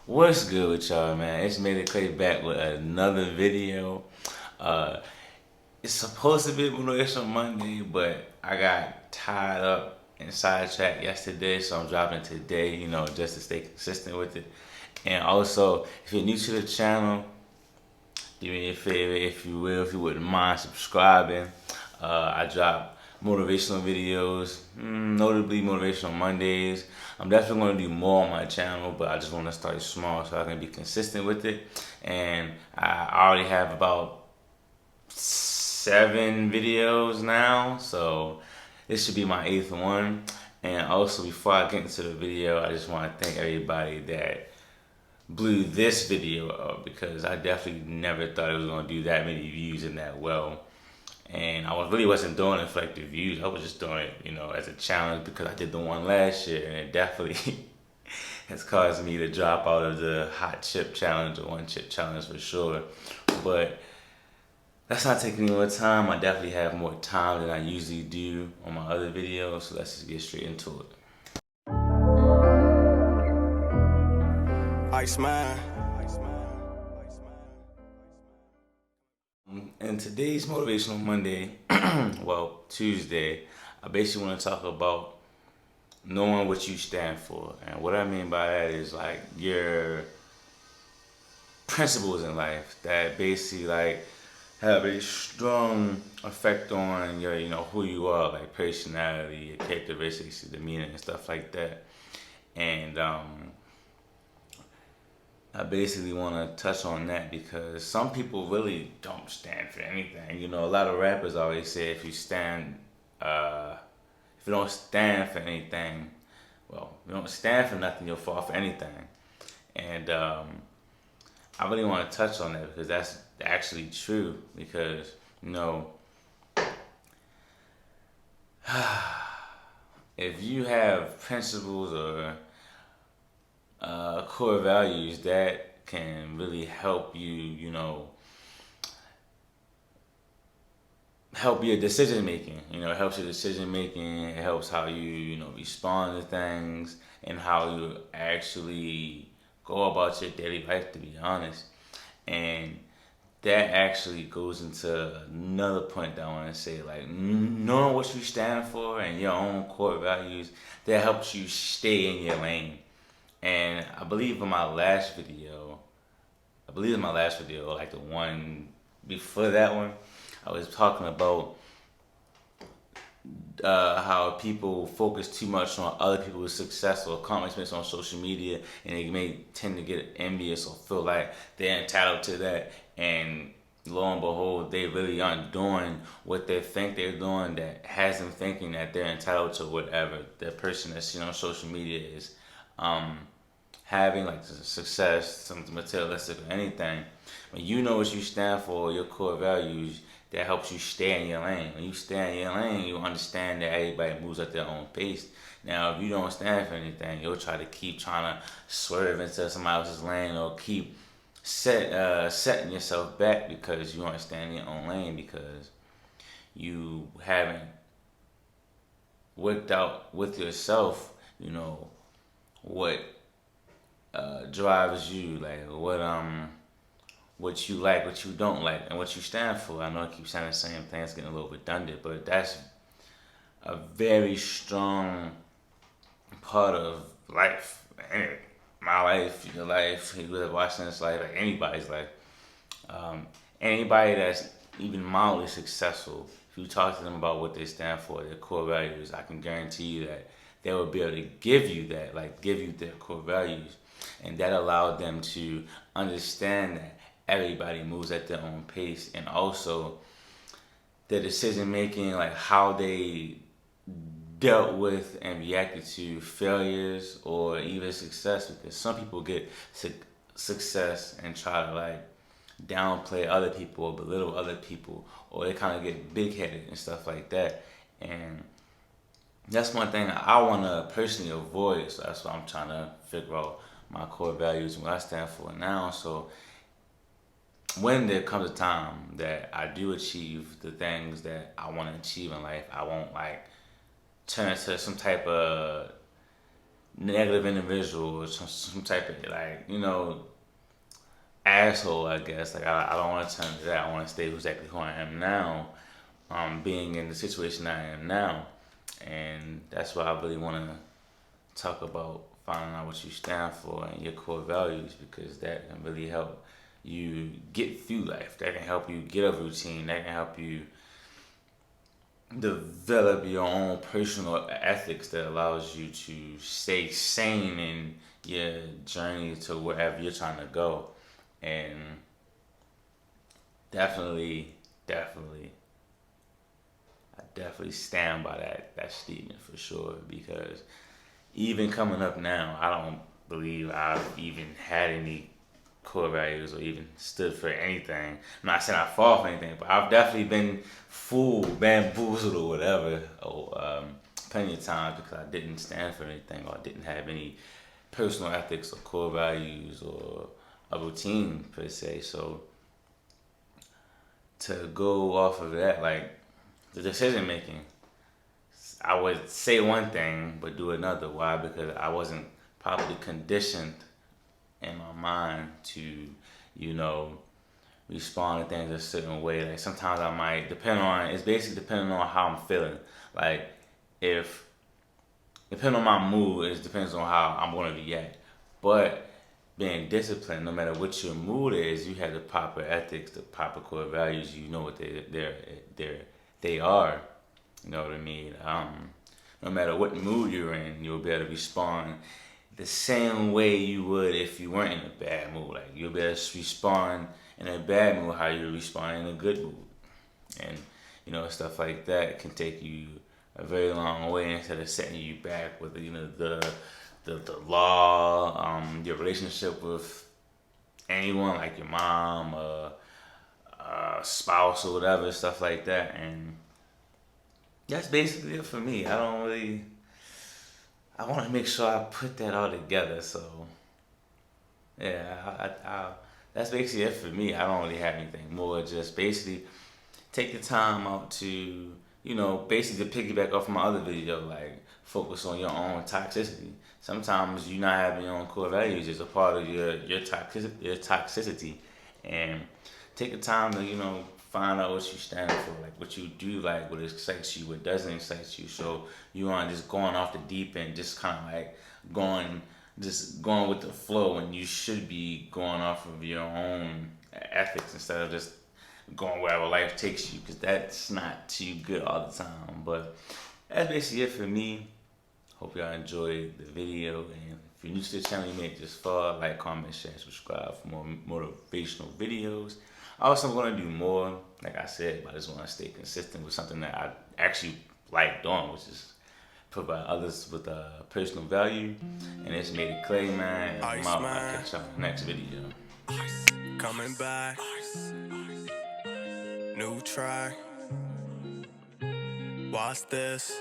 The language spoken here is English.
What's good with y'all, man? It's Made It Clay back with another video. Uh, it's supposed to be Motivational Monday, but I got tied up and sidetracked yesterday, so I'm dropping it today, just to stay consistent with it. And also, if you're new to the channel, do me a favor, if you will, if you wouldn't mind subscribing. I drop motivational videos, notably Motivational Mondays. I'm definitely going to do more on my channel, but I just want to start small so I can be consistent with it. And I already have about 7 videos now, so this should be my 8th one. And also, before I get into the video, I just want to thank everybody that blew this video up, because I definitely never thought it was going to do that many views and that well. And really wasn't doing it for like the views. I was just doing it, as a challenge, because I did the one last year, and it definitely has caused me to drop out of the hot chip challenge or one chip challenge for sure. But that's not taking any more time. I definitely have more time than I usually do on my other videos, so let's just get straight into it. Iceman. In today's Motivational Monday, well, Tuesday, I basically want to talk about knowing what you stand for. And what I mean by that is like your principles in life that basically like have a strong effect on your, who you are, like personality, your characteristics, your demeanor, and stuff like that. And I basically want to touch on that because some people really don't stand for anything. A lot of rappers always say if you don't stand for anything, well, if you don't stand for nothing, you'll fall for anything. And I really want to touch on that because that's actually true. Because if you have principles or core values that can really help you, help your decision making. It helps your decision making. It helps how you, respond to things and how you actually go about your daily life, to be honest. And that actually goes into another point that I want to say, like knowing what you stand for and your own core values, that helps you stay in your lane. And I believe in my last video, like the one before that one, I was talking about how people focus too much on other people's success or accomplishments on social media, and they may tend to get envious or feel like they're entitled to that. And lo and behold, they really aren't doing what they think they're doing. That has them thinking that they're entitled to whatever the person that's on social media is having, like success, something materialistic or anything. When you know what you stand for, your core values, that helps you stay in your lane. When you stay in your lane, you understand that everybody moves at their own pace. Now, if you don't stand for anything, you'll try to keep trying to swerve into somebody else's lane or keep setting yourself back because you understand your own lane, because you haven't worked out with yourself, what drives you, like what you like, what you don't like, and what you stand for. I know I keep saying the same thing, it's getting a little redundant, but that's a very strong part of life. My life, your life, whoever's watching this life, like anybody's life. Anybody that's even mildly successful, if you talk to them about what they stand for, their core values, I can guarantee you that they will be able to give you that, like give you their core values. And that allowed them to understand that everybody moves at their own pace, and also their decision making, like how they dealt with and reacted to failures or even success. Because some people get success and try to like downplay other people or belittle other people, or they kind of get big headed and stuff like that. And that's one thing I want to personally avoid. So that's why I'm trying to figure out my core values and what I stand for now. So when there comes a time that I do achieve the things that I want to achieve in life, I won't like turn into some type of negative individual or some type of like, asshole, I guess. Like I don't want to turn to that. I want to stay exactly who I am now, being in the situation I am now, and that's why I really want to talk about finding out what you stand for and your core values, because that can really help you get through life. That can help you get a routine. That can help you develop your own personal ethics that allows you to stay sane in your journey to wherever you're trying to go. And definitely, definitely, I definitely stand by that statement for sure, because even coming up now, I don't believe I've even had any core values or even stood for anything. I'm not saying I fall for anything, but I've definitely been fooled, bamboozled, or whatever, plenty of times because I didn't stand for anything or I didn't have any personal ethics or core values or a routine per se. So to go off of that, like the decision making, I would say one thing but do another. Why? Because I wasn't properly conditioned in my mind to, respond to things a certain way. Like sometimes I might it's basically depending on how I'm feeling. Like if depending on my mood, it depends on how I'm gonna react. But being disciplined, no matter what your mood is, you have the proper ethics, the proper core values. You know what they are. You know what I mean? No matter what mood you're in, you'll be able to respond the same way you would if you weren't in a bad mood. Like you'll be able to respond in a bad mood how you respond in a good mood, and stuff like that can take you a very long way instead of setting you back with the law, your relationship with anyone like your mom, spouse or whatever, stuff like that. And that's basically it for me. I want to make sure I put that all together. So yeah, that's basically it for me. I don't really have anything more. Just basically take the time out to, basically to piggyback off my other video, like focus on your own toxicity. Sometimes you not having your own core values is a part of your toxicity, and take the time to find out what you stand for, like what you do, like what excites you, what doesn't excite you. So you aren't just going off the deep end, just kind of like going with the flow, and you should be going off of your own ethics instead of just going wherever life takes you, because that's not too good all the time. But that's basically it for me. Hope y'all enjoyed the video, and if you're new to the channel, you may just follow, like, comment, share, subscribe for more motivational videos. Also, I'm going to do more, like I said, but I just want to stay consistent with something that I actually like doing, which is provide others with a personal value. And it's made it Clay, man. And I'm out. I'll catch y'all in the next video. Coming back, new track. Watch this.